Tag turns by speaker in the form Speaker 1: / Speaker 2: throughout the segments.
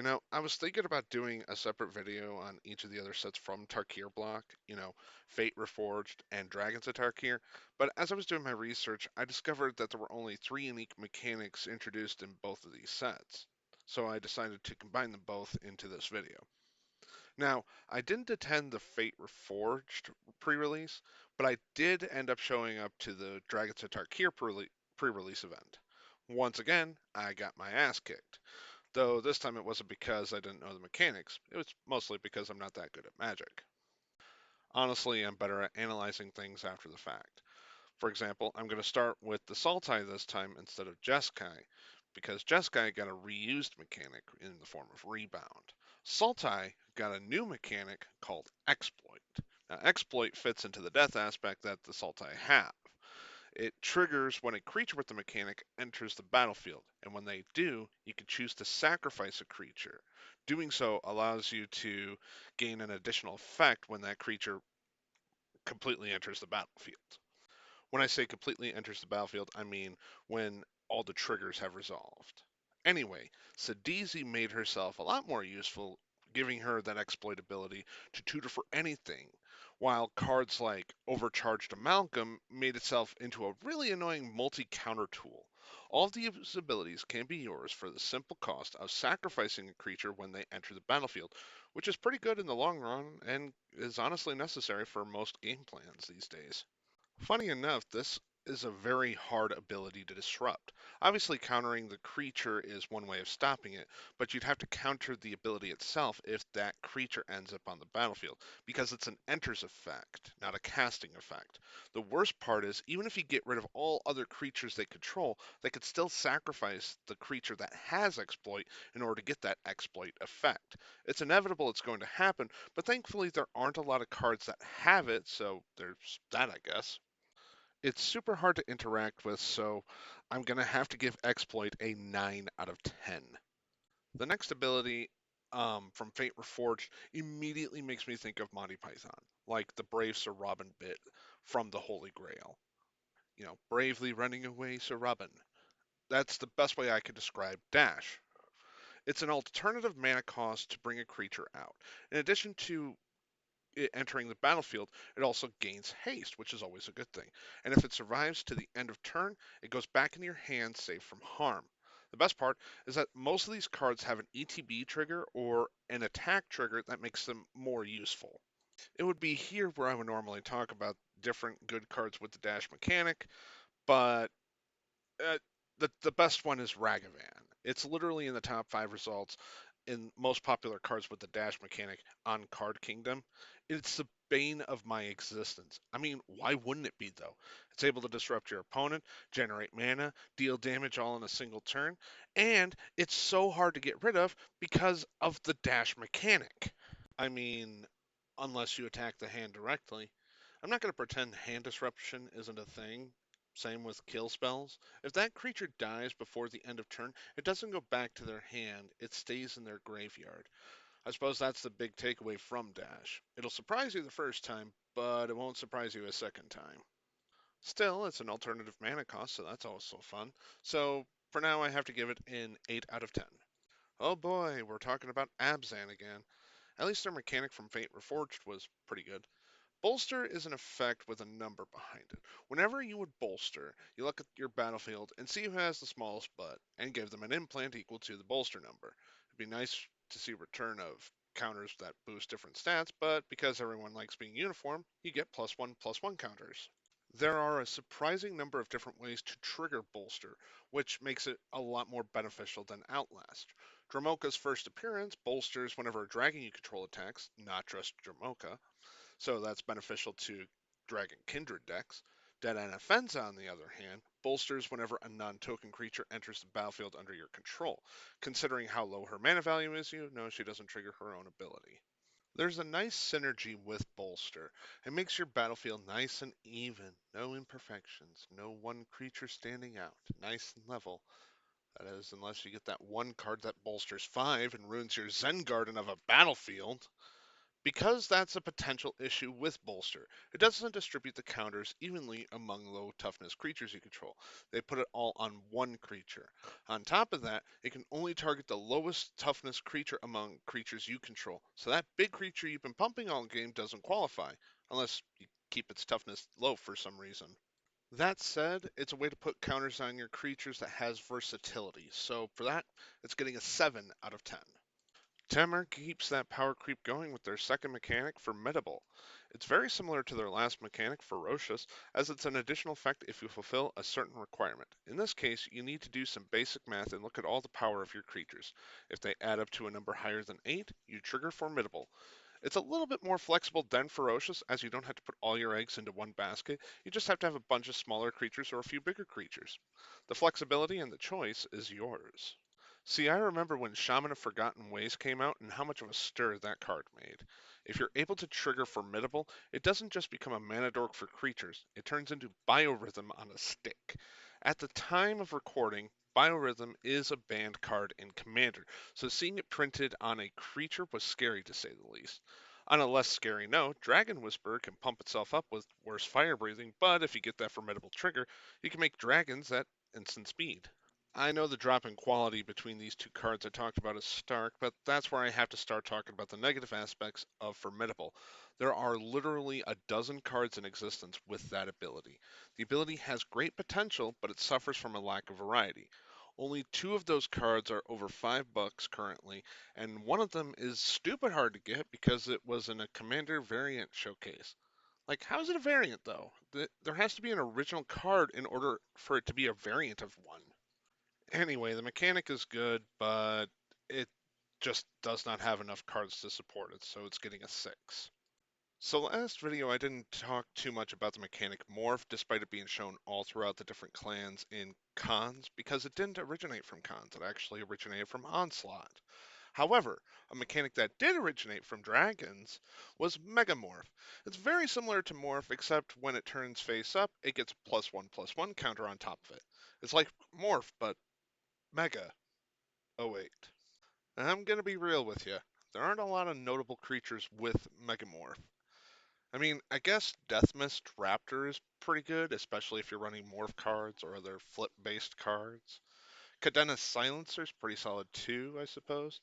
Speaker 1: I was thinking about doing a separate video on each of the other sets from Tarkir block, Fate Reforged and Dragons of Tarkir, but as I was doing my research, I discovered that there were only three unique mechanics introduced in both of these sets. So I decided to combine them both into this video. Now, I didn't attend the Fate Reforged pre-release, but I did end up showing up to the Dragons of Tarkir pre-release event. Once again, I got my ass kicked. Though this time it wasn't because I didn't know the mechanics, it was mostly because I'm not that good at magic. Honestly, I'm better at analyzing things after the fact. For example, I'm going to start with the Sultai this time instead of Jeskai, because Jeskai got a reused mechanic in the form of Rebound. Sultai got a new mechanic called Exploit. Now, Exploit fits into the death aspect that the Sultai have. It triggers when a creature with the mechanic enters the battlefield, and when they do, you can choose to sacrifice a creature. Doing so allows you to gain an additional effect when that creature completely enters the battlefield. When I say completely enters the battlefield, I mean when all the triggers have resolved. Anyway, Sadizi made herself a lot more useful, giving her that exploit ability to tutor for anything, while cards like Overcharged Amalgam made itself into a really annoying multi-counter tool. All of these abilities can be yours for the simple cost of sacrificing a creature when they enter the battlefield, which is pretty good in the long run and is honestly necessary for most game plans these days. Funny enough, this is a very hard ability to disrupt. Obviously, countering the creature is one way of stopping it, but you'd have to counter the ability itself if that creature ends up on the battlefield, because it's an enters effect, not a casting effect. The worst part is, even if you get rid of all other creatures they control, they could still sacrifice the creature that has exploit in order to get that exploit effect. It's inevitable it's going to happen, but thankfully there aren't a lot of cards that have it, so there's that, I guess. It's super hard to interact with, so I'm going to have to give Exploit a 9 out of 10. The next ability from Fate Reforged immediately makes me think of Monty Python, like the brave Sir Robin bit from the Holy Grail. Bravely running away, Sir Robin. That's the best way I could describe Dash. It's an alternative mana cost to bring a creature out. In addition to it entering the battlefield, it also gains haste, which is always a good thing. And if it survives to the end of turn, it goes back into your hand safe from harm. The best part is that most of these cards have an ETB trigger or an attack trigger that makes them more useful. It would be here where I would normally talk about different good cards with the dash mechanic, but the best one is Ragavan. It's literally in the top five results in most popular cards with the dash mechanic on Card Kingdom. It's the bane of my existence. I mean, why wouldn't it be though? It's able to disrupt your opponent, generate mana, deal damage all in a single turn, and it's so hard to get rid of because of the dash mechanic. I mean, unless you attack the hand directly. I'm not going to pretend hand disruption isn't a thing. Same with kill spells. If that creature dies before the end of turn, it doesn't go back to their hand, it stays in their graveyard. I suppose that's the big takeaway from Dash. It'll surprise you the first time, but it won't surprise you a second time. Still, it's an alternative mana cost, so that's also fun. So for now, I have to give it an 8 out of 10. Oh boy, we're talking about Abzan again. At least their mechanic from Fate Reforged was pretty good. Bolster is an effect with a number behind it. Whenever you would bolster, you look at your battlefield and see who has the smallest butt, and give them an implant equal to the bolster number. It'd be nice to see a return of counters that boost different stats, but because everyone likes being uniform, you get plus one counters. There are a surprising number of different ways to trigger Bolster, which makes it a lot more beneficial than Outlast. Dramoka's first appearance bolsters whenever a dragon you control attacks, not just Dramoka, so that's beneficial to Dragon Kindred decks. Dead Anafenza, on the other hand, bolsters whenever a non-token creature enters the battlefield under your control. Considering how low her mana value is, you know she doesn't trigger her own ability. There's a nice synergy with Bolster. It makes your battlefield nice and even, no imperfections, no one creature standing out, nice and level. That is, unless you get that one card that bolsters 5 and ruins your Zen Garden of a battlefield. Because that's a potential issue with Bolster. It doesn't distribute the counters evenly among low toughness creatures you control. They put it all on one creature. On top of that, it can only target the lowest toughness creature among creatures you control. So that big creature you've been pumping all game doesn't qualify, unless you keep its toughness low for some reason. That said, it's a way to put counters on your creatures that has versatility. So for that, it's getting a 7 out of 10. Tamar keeps that power creep going with their second mechanic, Formidable. It's very similar to their last mechanic, Ferocious, as it's an additional effect if you fulfill a certain requirement. In this case, you need to do some basic math and look at all the power of your creatures. If they add up to a number higher than 8, you trigger Formidable. It's a little bit more flexible than Ferocious, as you don't have to put all your eggs into one basket. You just have to have a bunch of smaller creatures or a few bigger creatures. The flexibility and the choice is yours. See, I remember when Shaman of Forgotten Ways came out and how much of a stir that card made. If you're able to trigger Formidable, it doesn't just become a mana dork for creatures, it turns into Biorhythm on a stick. At the time of recording, Biorhythm is a banned card in Commander, so seeing it printed on a creature was scary to say the least. On a less scary note, Dragon Whisperer can pump itself up with worse fire breathing, but if you get that formidable trigger, you can make dragons at instant speed. I know the drop in quality between these two cards I talked about is stark, but that's where I have to start talking about the negative aspects of Formidable. There are literally a dozen cards in existence with that ability. The ability has great potential, but it suffers from a lack of variety. Only two of those cards are over $5 currently, and one of them is stupid hard to get because it was in a Commander variant showcase. Like, how is it a variant though? There has to be an original card in order for it to be a variant of one. Anyway, the mechanic is good, but it just does not have enough cards to support it, so it's getting a 6. So last video I didn't talk too much about the mechanic Morph, despite it being shown all throughout the different clans in Cons, because it didn't originate from Cons, it actually originated from Onslaught. However, a mechanic that did originate from Dragons was Megamorph. It's very similar to Morph, except when it turns face up, it gets +1/+1 counter on top of it. It's like Morph, but Mega. Oh, wait. I'm gonna be real with you. There aren't a lot of notable creatures with Megamorph. I mean, I guess Deathmist Raptor is pretty good, especially if you're running Morph cards or other flip-based cards. Cadena's Silencer is pretty solid too, I suppose.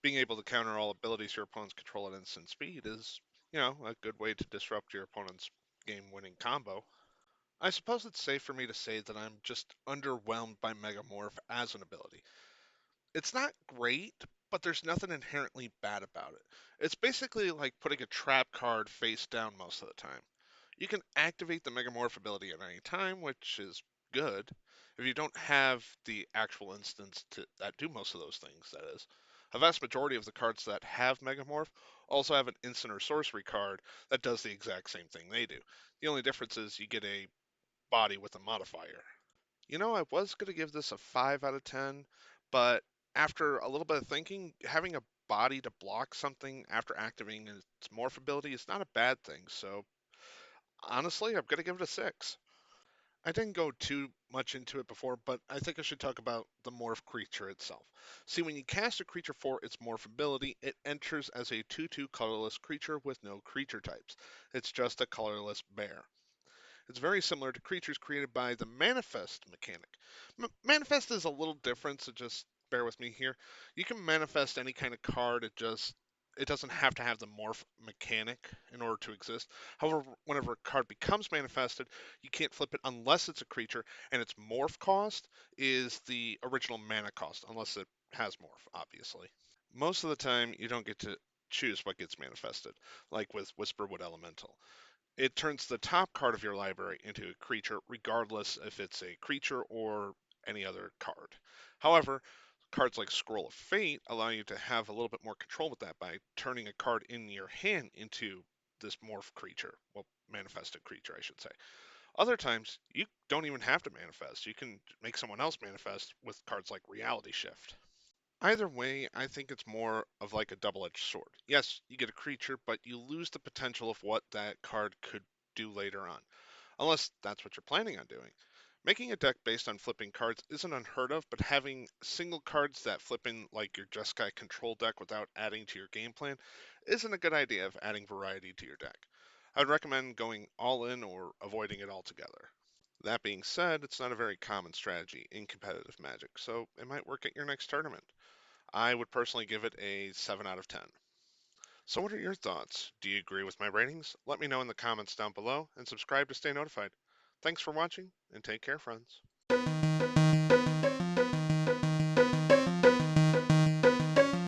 Speaker 1: Being able to counter all abilities your opponents control at instant speed is, a good way to disrupt your opponent's game-winning combo. I suppose it's safe for me to say that I'm just underwhelmed by Megamorph as an ability. It's not great, but there's nothing inherently bad about it. It's basically like putting a trap card face down most of the time. You can activate the Megamorph ability at any time, which is good. If you don't have the actual instance that do most of those things, that is. A vast majority of the cards that have Megamorph also have an instant or sorcery card that does the exact same thing they do. The only difference is you get a body with a modifier. I was going to give this a 5 out of 10, but after a little bit of thinking, having a body to block something after activating its morph ability is not a bad thing. So honestly, I'm going to give it a 6. I didn't go too much into it before, but I think I should talk about the morph creature itself. See, when you cast a creature for its morph ability, it enters as a 2/2 colorless creature with no creature types. It's just a colorless bear. It's very similar to creatures created by the Manifest mechanic. Manifest is a little different, so just bear with me here. You can manifest any kind of card. It doesn't have to have the morph mechanic in order to exist. However, whenever a card becomes manifested, you can't flip it unless it's a creature, and its morph cost is the original mana cost, unless it has morph, obviously. Most of the time, you don't get to choose what gets manifested, like with Whisperwood Elemental. It turns the top card of your library into a creature, regardless if it's a creature or any other card. However, cards like Scroll of Fate allow you to have a little bit more control with that by turning a card in your hand into this morph creature. Well, manifested creature, I should say. Other times, you don't even have to manifest. You can make someone else manifest with cards like Reality Shift. Either way, I think it's more of like a double-edged sword. Yes, you get a creature, but you lose the potential of what that card could do later on, unless that's what you're planning on doing. Making a deck based on flipping cards isn't unheard of, but having single cards that flip in like your Jeskai control deck without adding to your game plan isn't a good idea of adding variety to your deck. I would recommend going all in or avoiding it altogether. That being said, it's not a very common strategy in competitive Magic, so it might work at your next tournament. I would personally give it a 7 out of 10. So, what are your thoughts? Do you agree with my ratings? Let me know in the comments down below and subscribe to stay notified. Thanks for watching and take care, friends.